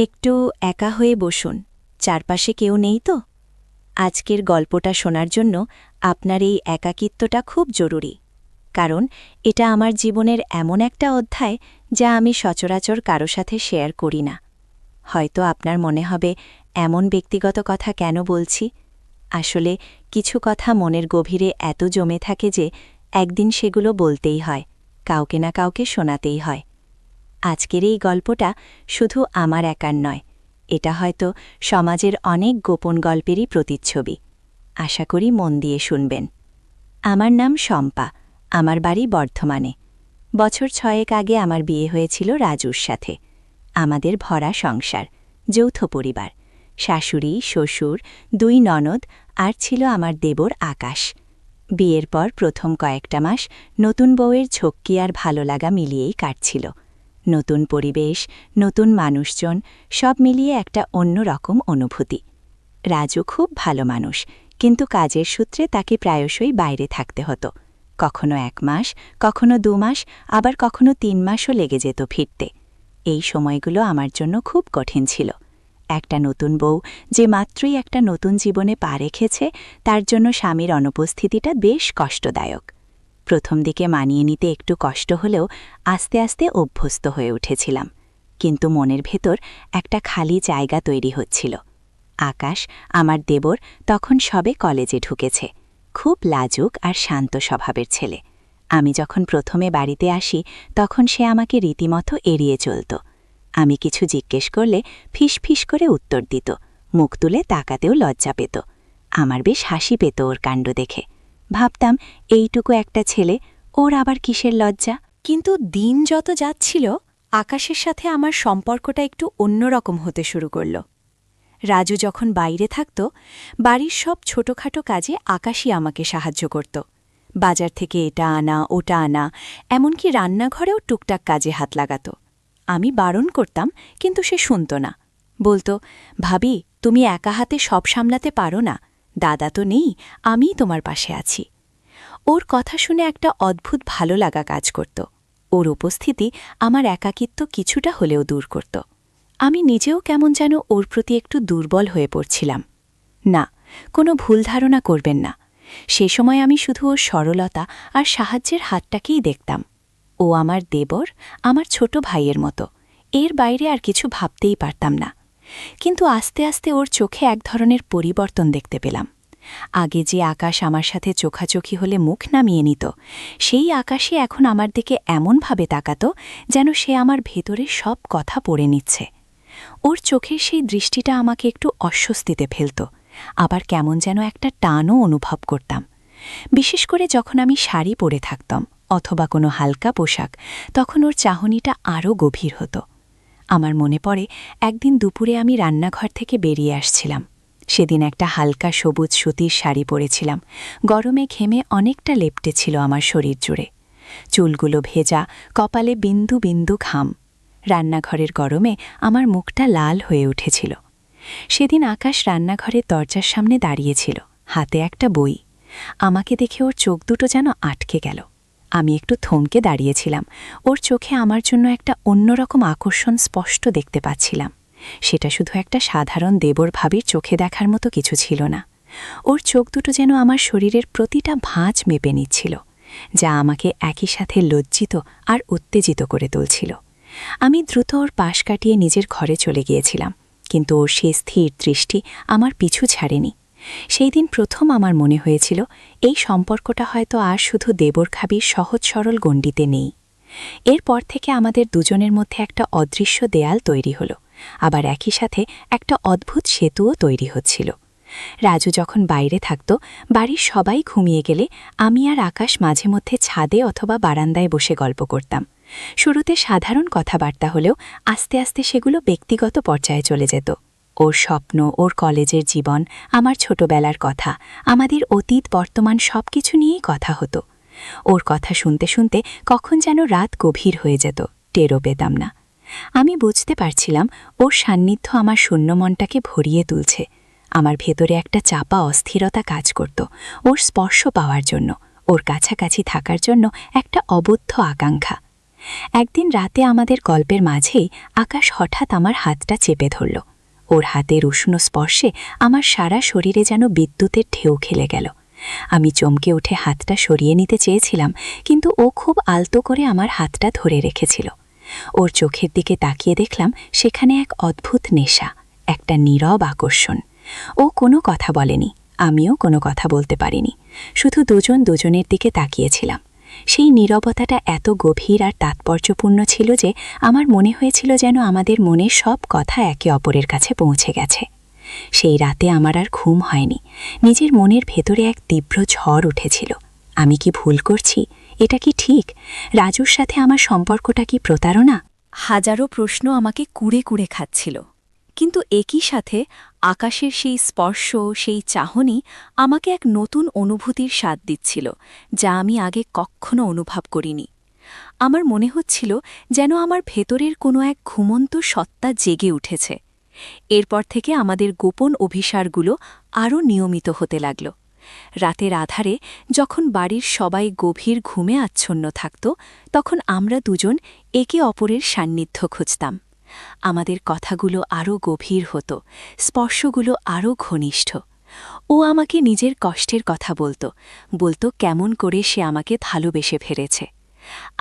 একটু একা হয়ে বসুন। চারপাশে কেউ নেই তো? আজকের গল্পটা শোনার জন্য আপনার এই একাকিত্বটা খুব জরুরি, কারণ এটা আমার জীবনের এমন একটা অধ্যায় যা আমি সচরাচর কারো সাথে শেয়ার করি না। হয়তো আপনার মনে হবে, এমন ব্যক্তিগত কথা কেন বলছি? আসলে কিছু কথা মনের গভীরে এত জমে থাকে যে একদিন সেগুলো বলতেই হয়, কাউকে না কাউকে শোনাতেই হয়। আজকের এই গল্পটা শুধু আমার একার নয়, এটা হয়তো সমাজের অনেক গোপন গল্পেরই প্রতিচ্ছবি। আশা করি মন দিয়ে শুনবেন। আমার নাম শম্পা, আমার বাড়ি বর্ধমানে। বছর 6 আগে আমার বিয়ে হয়েছিল রাজুর সাথে। আমাদের ভরা সংসার, যৌথ পরিবার, শাশুড়ি, শ্বশুর, 2 ননদ, আর ছিল আমার দেবর আকাশ। বিয়ের পর প্রথম কয়েকটা মাস নতুন বউয়ের ঝক্কি আর ভালো লাগা মিলিয়েই কাটছিল। নতুন পরিবেশ, নতুন মানুষজন, সব মিলিয়ে একটা অন্যরকম অনুভূতি। রাজু খুব ভালো মানুষ, কিন্তু কাজের সূত্রে তাকে প্রায়শই বাইরে থাকতে হতো। কখনো 1 মাস, কখনো 2 মাস, আবার কখনো 3 মাসও লেগে যেত ফিরতে। এই সময়গুলো আমার জন্য খুব কঠিন ছিল। একটা নতুন বউ যে মাত্রই একটা নতুন জীবনে পা রেখেছে, তার জন্য স্বামীর অনুপস্থিতিটা বেশ কষ্টদায়ক। প্রথম দিকে মানিয়ে নিতে একটু কষ্ট হলেও আস্তে আস্তে অভ্যস্ত হয়ে উঠেছিলাম। কিন্তু মনের ভেতর একটা খালি জায়গা তৈরি হচ্ছিল। আকাশ, আমার দেবর, তখন সবে কলেজে ঢুকেছে। খুব লাজুক আর শান্ত স্বভাবের ছেলে। আমি যখন প্রথমে বাড়িতে আসি, তখন সে আমাকে রীতিমতো এড়িয়ে চলত। আমি কিছু জিজ্ঞেস করলে ফিসফিস করে উত্তর দিত, মুখ তুলে তাকাতেও লজ্জা পেত। আমার বেশ হাসি পেত ওর কাণ্ড দেখে। ভাবতাম, এইটুকু একটা ছেলে, ওর আবার কিসের লজ্জা? কিন্তু দিন যত যাচ্ছিল, আকাশের সাথে আমার সম্পর্কটা একটু অন্যরকম হতে শুরু করল। রাজু যখন বাইরে থাকত, বাড়ির সব ছোটখাটো কাজে আকাশই আমাকে সাহায্য করত। বাজার থেকে এটা আনা, ওটা আনা, এমনকি রান্নাঘরেও টুকটাক কাজে হাত লাগাত। আমি বারণ করতাম, কিন্তু সে শুনত না। বলতো, ভাবি, তুমি একা হাতে সব সামলাতে পারো না, দাদা তো নেই, আমিই তোমার পাশে আছি। ওর কথা শুনে একটা অদ্ভুত ভালো লাগা কাজ করত। ওর উপস্থিতি আমার একাকিত্ব কিছুটা হলেও দূর করত। আমি নিজেও কেমন যেন ওর প্রতি একটু দুর্বল হয়ে পড়ছিলাম। না, কোনো ভুল ধারণা করবেন না। সে সময় আমি শুধু ওর সরলতা আর সাহায্যের হাতটাকেই দেখতাম। ও আমার দেবর, আমার ছোট ভাইয়ের মতো, এর বাইরে আর কিছু ভাবতেই পারতাম না। কিন্তু আস্তে আস্তে ওর চোখে এক ধরনের পরিবর্তন দেখতে পেলাম। আগে যে আকাশ আমার সাথে চোখাচোখি হলে মুখ নামিয়ে নিত, সেই আকাশই এখন আমার দিকে এমনভাবে তাকাত যেন সে আমার ভেতরে সব কথা পড়ে নিচ্ছে। ওর চোখের সেই দৃষ্টিটা আমাকে একটু অস্বস্তিতে ফেলত, আবার কেমন যেন একটা টানও অনুভব করতাম। বিশেষ করে যখন আমি শাড়ি পরে থাকতাম অথবা কোনো হালকা পোশাক, তখন ওর চাহনিটা আরও গভীর হতো। আমার মনে পড়ে, একদিন দুপুরে আমি রান্নাঘর থেকে বেরিয়ে আসছিলাম। সেদিন একটা হালকা সবুজ সুতির শাড়ি পরেছিলাম। গরমে ঘেমে অনেকটা লেপ্টে ছিল আমার শরীর জুড়ে। চুলগুলো ভেজা, কপালে বিন্দু বিন্দু ঘাম। রান্নাঘরের গরমে আমার মুখটা লাল হয়ে উঠেছিল। সেদিন আকাশ রান্নাঘরের দরজার সামনে দাঁড়িয়েছিল, হাতে একটা বই। আমাকে দেখে ওর চোখ দুটো যেন আটকে গেল। আমি একটু থমকে দাঁড়িয়েছিলাম। ওর চোখে আমার জন্য একটা অন্যরকম আকর্ষণ স্পষ্ট দেখতে পাচ্ছিলাম। সেটা শুধু একটা সাধারণ দেবর ভাবির চোখে দেখার মতো কিছু ছিল না। ওর চোখ দুটো যেন আমার শরীরের প্রতিটা ভাঁজ মেপে নিচ্ছিল, যা আমাকে একই সাথে লজ্জিত আর উত্তেজিত করে তুলছিল। আমি দ্রুত ওর পাশ কাটিয়ে নিজের ঘরে চলে গিয়েছিলাম, কিন্তু ওর সে স্থির দৃষ্টি আমার পিছু ছাড়েনি। সেই দিন প্রথম আমার মনে হয়েছিল, এই সম্পর্কটা হয়তো আর শুধু দেবর খাবির সহজ সরল গণ্ডিতে নেই। এরপর থেকে আমাদের দুজনের মধ্যে একটা অদৃশ্য দেয়াল তৈরি হলো, আবার একই সাথে একটা অদ্ভুত সেতুও তৈরি হচ্ছিল। রাজু যখন বাইরে থাকত, বাড়ির সবাই ঘুমিয়ে গেলে আমি আর আকাশ মাঝে মধ্যে ছাদে অথবা বারান্দায় বসে গল্প করতাম। শুরুতে সাধারণ কথাবার্তা হলেও আস্তে আস্তে সেগুলো ব্যক্তিগত পর্যায়ে চলে যেত। ওর স্বপ্ন, ওর কলেজের জীবন, আমার ছোটবেলার কথা, আমাদের অতীত বর্তমান সবকিছু নিয়েই কথা হতো। ওর কথা শুনতে শুনতে কখন যেন রাত গভীর হয়ে যেত, টেরও পেতাম না। আমি বুঝতে পারছিলাম, ওর সান্নিধ্য আমার শূন্য মনটাকে ভরিয়ে তুলছে। আমার ভেতরে একটা চাপা অস্থিরতা কাজ করত, ওর স্পর্শ পাওয়ার জন্য, ওর কাছাকাছি থাকার জন্য একটা অবদ্ধ আকাঙ্ক্ষা। একদিন রাতে আমাদের গল্পের মাঝেই আকাশ হঠাৎ আমার হাতটা চেপে ধরল। ওর হাতের উষ্ণ স্পর্শে আমার সারা শরীরে যেন বিদ্যুতের ঢেউ খেলে গেল। আমি চমকে উঠে হাতটা সরিয়ে নিতে চেয়েছিলাম, কিন্তু ও খুব আলতো করে আমার হাতটা ধরে রেখেছিল। ওর চোখের দিকে তাকিয়ে দেখলাম সেখানে এক অদ্ভুত নেশা, একটা নীরব আকর্ষণ। ও কোনো কথা বলেনি, আমিও কোনো কথা বলতে পারিনি, শুধু দুজন দুজনের দিকে তাকিয়েছিলাম। সেই নীরবতাটা এত গভীর আর তাৎপর্যপূর্ণ ছিল যে আমার মনে হয়েছিল যেন আমাদের মনের সব কথা একে অপরের কাছে পৌঁছে গেছে। সেই রাতে আমার আর ঘুম হয়নি। নিজের মনের ভেতরে এক তীব্র ঝড় উঠেছিল। আমি কি ভুল করছি? এটা কি ঠিক? রাজুর সাথে আমার সম্পর্কটা কি প্রতারণা? হাজারো প্রশ্ন আমাকে কুড়ে কুড়ে খাচ্ছিল, কিন্তু একই সাথে আকাশের সেই স্পর্শ, সেই চাহনি আমাকে এক নতুন অনুভূতির স্বাদ দিচ্ছিল, যা আমি আগে কখনো অনুভব করিনি। আমার মনে হচ্ছিল যেন আমার ভেতরের কোনো এক ঘুমন্ত সত্তা জেগে উঠেছে। এরপর থেকে আমাদের গোপন অভিসারগুলো আরও নিয়মিত হতে লাগল। রাতের আধারে যখন বাড়ির সবাই গভীর ঘুমে আচ্ছন্ন থাকত, তখন আমরা দুজন একে অপরের সান্নিধ্য খুঁজতাম। আমাদের কথাগুলো আরও গভীর হতো, স্পর্শগুলো আরও ঘনিষ্ঠ। ও আমাকে নিজের কষ্টের কথা বলতো কেমন করে সে আমাকে ভালোবেসে ফেলেছে।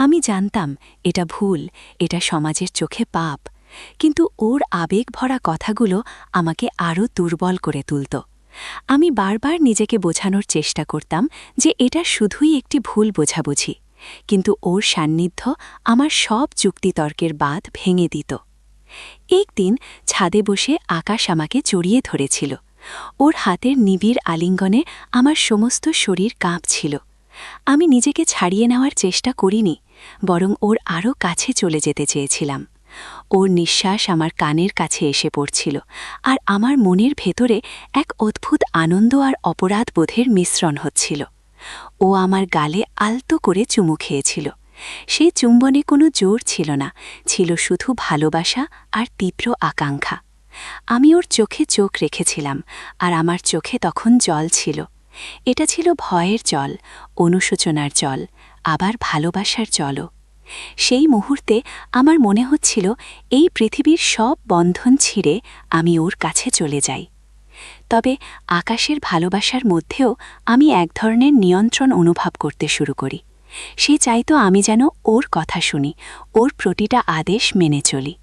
আমি জানতাম এটা ভুল, এটা সমাজের চোখে পাপ, কিন্তু ওর আবেগ ভরা কথাগুলো আমাকে আরও দুর্বল করে তুলত। আমি বারবার নিজেকে বোঝানোর চেষ্টা করতাম যে এটা শুধুই একটি ভুল বোঝাবুঝি, কিন্তু ওর সান্নিধ্য আমার সব যুক্তিতর্কের বাঁধ ভেঙে দিত। একদিন ছাদে বসে আকাশ আমাকে জড়িয়ে ধরেছিল। ওর হাতের নিবিড় আলিঙ্গনে আমার সমস্ত শরীর কাঁপছিল। আমি নিজেকে ছাড়িয়ে নেওয়ার চেষ্টা করিনি, বরং ওর আরও কাছে চলে যেতে চেয়েছিলাম। ওর নিঃশ্বাস আমার কানের কাছে এসে পড়ছিল, আর আমার মনের ভেতরে এক অদ্ভুত আনন্দ আর অপরাধ বোধের মিশ্রণ হচ্ছিল। ও আমার গালে আলতো করে চুমু খেয়েছিল। সেই চুম্বনে কোনো জোর ছিল না, ছিল শুধু ভালোবাসা আর তীব্র আকাঙ্ক্ষা। আমি ওর চোখে চোখ রেখেছিলাম, আর আমার চোখে তখন জল ছিল। এটা ছিল ভয়ের জল, অনুশোচনার জল, আবার ভালোবাসার জলও। সেই মুহূর্তে আমার মনে হচ্ছিল এই পৃথিবীর সব বন্ধন ছিঁড়ে আমি ওর কাছে চলে যাই। তবে আকাশের ভালোবাসার মধ্যেও আমি এক ধরনের নিয়ন্ত্রণ অনুভব করতে শুরু করি। সে চাইতো আমি যেন ওর কথা শুনি, ওর প্রতিটা আদেশ মেনে চলি।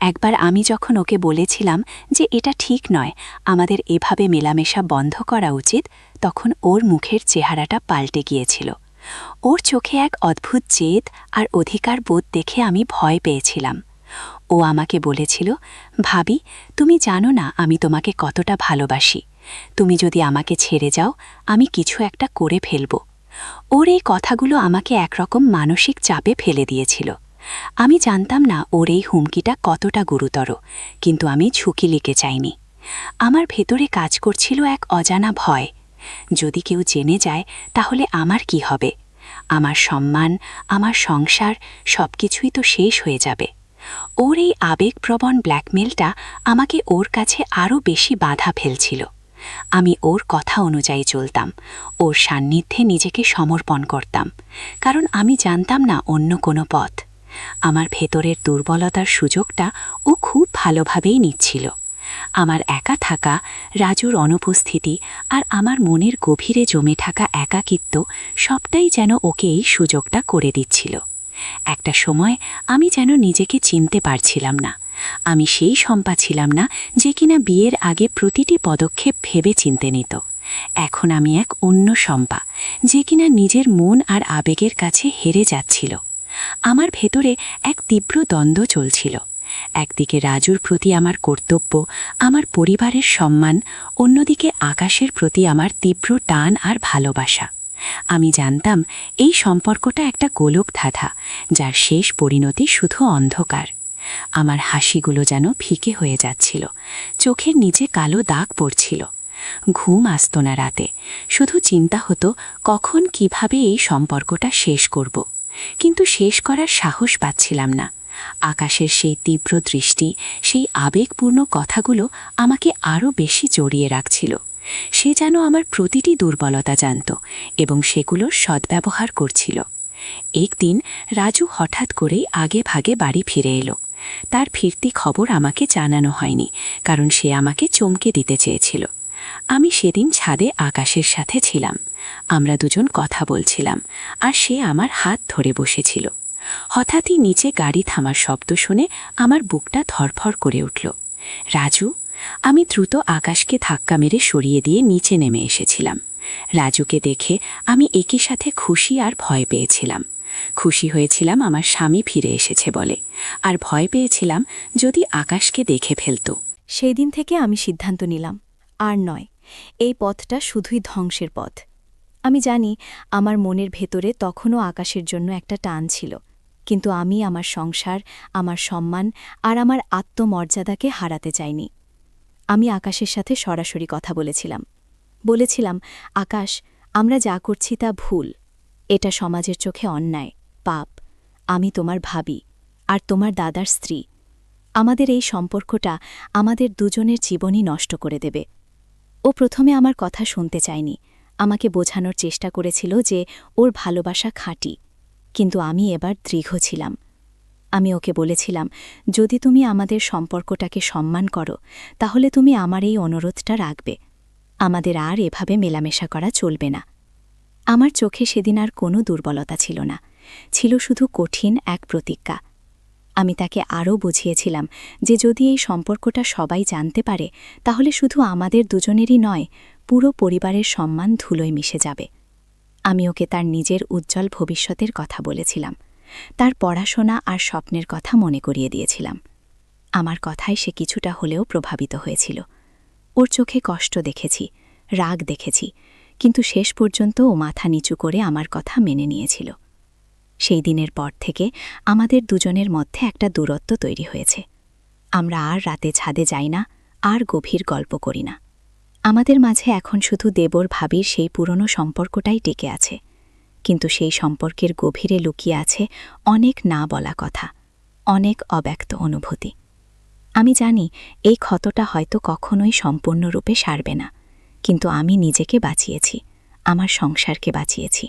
একবার আমি যখন ওকে বলেছিলাম যে এটা ঠিক নয়, আমাদের এভাবে মেলামেশা বন্ধ করা উচিত, তখন ওর মুখের চেহারাটা পাল্টে গিয়েছিল। ওর চোখে এক অদ্ভুত জেদ আর অধিকার বোধ দেখে আমি ভয় পেয়েছিলাম। ও আমাকে বলেছিল, ভাবি, তুমি জানো না আমি তোমাকে কতটা ভালোবাসি। তুমি যদি আমাকে ছেড়ে যাও, আমি কিছু একটা করে ফেলব। ওর এই কথাগুলো আমাকে একরকম মানসিক চাপে ফেলে দিয়েছিল। আমি জানতাম না ওর এই হুমকিটা কতটা গুরুতর, কিন্তু আমি ঝুঁকি নিতে চাইনি। আমার ভেতরে কাজ করছিল এক অজানা ভয়। যদি কেউ জেনে যায় তাহলে আমার কি হবে? আমার সম্মান, আমার সংসার সবকিছুই তো শেষ হয়ে যাবে। ওর এই আবেগপ্রবণ ব্ল্যাকমেলটা আমাকে ওর কাছে আরও বেশি বাধা ফেলছিল। আমি ওর কথা অনুযায়ী চলতাম, ওর সান্নিধ্যে নিজেকে সমর্পণ করতাম, কারণ আমি জানতাম না অন্য কোনো পথ। আমার ভেতরের দুর্বলতার সুযোগটা ও খুব ভালোভাবেই নিচ্ছিল। আমার একা থাকা, রাজুর অনুপস্থিতি আর আমার মনের গভীরে জমে থাকা একাকিত্ব সবটাই যেন ওকে এই সুযোগটা করে দিচ্ছিল। একটা সময় আমি যেন নিজেকে চিনতে পারছিলাম না। আমি সেই শম্পা ছিলাম না যে কিনা বিয়ের আগে প্রতিটি পদক্ষেপ ভেবে চিনতে নিত। এখন আমি এক অন্য শম্পা, যে কিনা নিজের মন আর আবেগের কাছে হেরে যাচ্ছিল। আমার ভেতরে এক তীব্র দ্বন্দ্ব চলছিল। একদিকে রাজুর প্রতি আমার কর্তব্য, আমার পরিবারের সম্মান, অন্যদিকে আকাশের প্রতি আমার তীব্র টান আর ভালোবাসা। আমি জানতাম এই সম্পর্কটা একটা গোলকধাঁধা, যার শেষ পরিণতি শুধু অন্ধকার। আমার হাসিগুলো যেন ফিকে হয়ে যাচ্ছিল, চোখের নিচে কালো দাগ পড়ছিল। ঘুম আসত না রাতে, শুধু চিন্তা হতো কখন কিভাবে এই সম্পর্কটা শেষ করব। কিন্তু শেষ করার সাহস পাচ্ছিলাম না। আকাশের সেই তীব্র দৃষ্টি, সেই আবেগপূর্ণ কথাগুলো আমাকে আরও বেশি জড়িয়ে রাখছিল। সে যেন আমার প্রতিটি দুর্বলতা জানত এবং সেগুলোর সদ্ব্যবহার করছিল। একদিন রাজু হঠাৎ করেই আগে ভাগে বাড়ি ফিরে এলো। তার ফিরতি খবর আমাকে জানানো হয়নি, কারণ সে আমাকে চমকে দিতে চেয়েছিল। আমি সেদিন ছাদে আকাশের সাথে ছিলাম। আমরা দুজন কথা বলছিলাম, আর সে আমার হাত ধরে বসেছিল। হঠাৎই নিচে গাড়ি থামার শব্দ শুনে আমার বুকটা ধরফর করে উঠল। রাজু! আমি দ্রুত আকাশকে ধাক্কা মেরে সরিয়ে দিয়ে নিচে নেমে এসেছিলাম। রাজুকে দেখে আমি একই সাথে খুশি আর ভয় পেয়েছিলাম। খুশি হয়েছিলাম আমার স্বামী ফিরে এসেছে বলে, আর ভয় পেয়েছিলাম যদি আকাশকে দেখে ফেলত। সেই দিন থেকে আমি সিদ্ধান্ত নিলাম, আর নয়, এই পথটা শুধুই ধ্বংসের পথ। আমি জানি আমার মনের ভেতরে তখনও আকাশের জন্য একটা টান ছিল, কিন্তু আমি আমার সংসার, আমার সম্মান আর আমার আত্মমর্যাদাকে হারাতে চাইনি। আমি আকাশের সাথে সরাসরি কথা বলেছিলাম, আকাশ, আমরা যা করছি তা ভুল। এটা সমাজের চোখে অন্যায়, পাপ। আমি তোমার ভাবি, আর তোমার দাদার স্ত্রী। আমাদের এই সম্পর্কটা আমাদের দুজনের জীবনই নষ্ট করে দেবে। ও প্রথমে আমার কথা শুনতে চায়নি, আমাকে বোঝানোর চেষ্টা করেছিল যে ওর ভালোবাসা খাঁটি, কিন্তু আমি এবার দৃঢ় ছিলাম। আমি ওকে বলেছিলাম, যদি তুমি আমাদের সম্পর্কটাকে সম্মান করো, তাহলে তুমি আমার এই অনুরোধটা রাখবে। আমাদের আর এভাবে মেলামেশা করা চলবে না। আমার চোখে সেদিন আর কোনো দুর্বলতা ছিল না, ছিল শুধু কঠিন এক প্রতিজ্ঞা। আমি তাকে আরও বুঝিয়েছিলাম যে যদি এই সম্পর্কটা সবাই জানতে পারে, তাহলে শুধু আমাদের দুজনেরই নয়, পুরো পরিবারের সম্মান ধুলোয় মিশে যাবে। আমি ওকে তার নিজের উজ্জ্বল ভবিষ্যতের কথা বলেছিলাম, তার পড়াশোনা আর স্বপ্নের কথা মনে করিয়ে দিয়েছিলাম। আমার কথায় সে কিছুটা হলেও প্রভাবিত হয়েছিল। ওর চোখে কষ্ট দেখেছি, রাগ দেখেছি, কিন্তু শেষ পর্যন্ত ও মাথা নিচু করে আমার কথা মেনে নিয়েছিল। সেই দিনের পর থেকে আমাদের দুজনের মধ্যে একটা দূরত্ব তৈরি হয়েছে। আমরা আর রাতে ছাদে যাই না, আর গভীর গল্প করি না। আমাদের মাঝে এখন শুধু দেবর ভাবির সেই পুরনো সম্পর্কটাই টিকে আছে, কিন্তু সেই সম্পর্কের গভীরে লুকিয়ে আছে অনেক না বলা কথা, অনেক অব্যক্ত অনুভূতি। আমি জানি এই ক্ষতটা হয়তো কখনোই সম্পূর্ণরূপে সারবে না, কিন্তু আমি নিজেকে বাঁচিয়েছি, আমার সংসারকে বাঁচিয়েছি।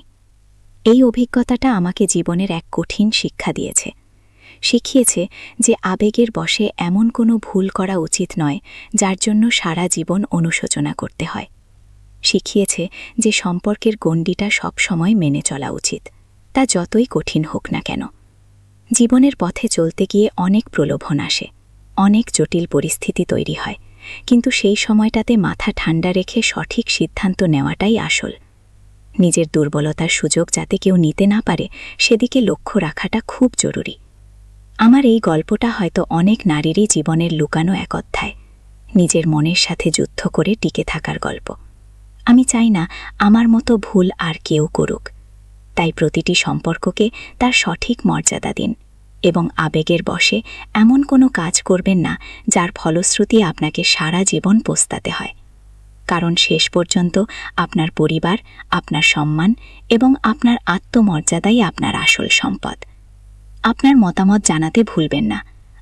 এই অভিজ্ঞতাটা আমাকে জীবনের এক কঠিন শিক্ষা দিয়েছে। শিখিয়েছে যে আবেগের বশে এমন কোনো ভুল করা উচিত নয় যার জন্য সারা জীবন অনুশোচনা করতে হয়। শিখিয়েছে যে সম্পর্কের গণ্ডিটা সবসময় মেনে চলা উচিত, তা যতই কঠিন হোক না কেন। জীবনের পথে চলতে গিয়ে অনেক প্রলোভন আসে, অনেক জটিল পরিস্থিতি তৈরি হয়, কিন্তু সেই সময়টাতে মাথা ঠান্ডা রেখে সঠিক সিদ্ধান্ত নেওয়াটাই আসল। নিজের দুর্বলতার সুযোগ যাতে কেউ নিতে না পারে, সেদিকে লক্ষ্য রাখাটা খুব জরুরি। আমার এই গল্পটা হয়তো অনেক নারীরই জীবনের লুকানো এক অধ্যায়, নিজের মনের সাথে যুদ্ধ করে টিকে থাকার গল্প। আমি চাই না আমার মতো ভুল আর কেউ করুক। তাই প্রতিটি সম্পর্ককে তার সঠিক মর্যাদা দিন, এবং আবেগের বশে এমন কোনো কাজ করবেন না যার ফলশ্রুতি আপনাকে সারা জীবন পস্তাতে হয়। কারণ শেষ পর্যন্ত আপনার পরিবার, আপনার সম্মান এবং আপনার আত্মমর্যাদাই আপনার আসল সম্পদ। আপনার মতামত জানাতে ভুলবেন না,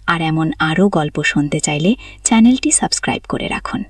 আর এমন আরও গল্প শুনতে চাইলে চ্যানেলটি সাবস্ক্রাইব করে রাখুন।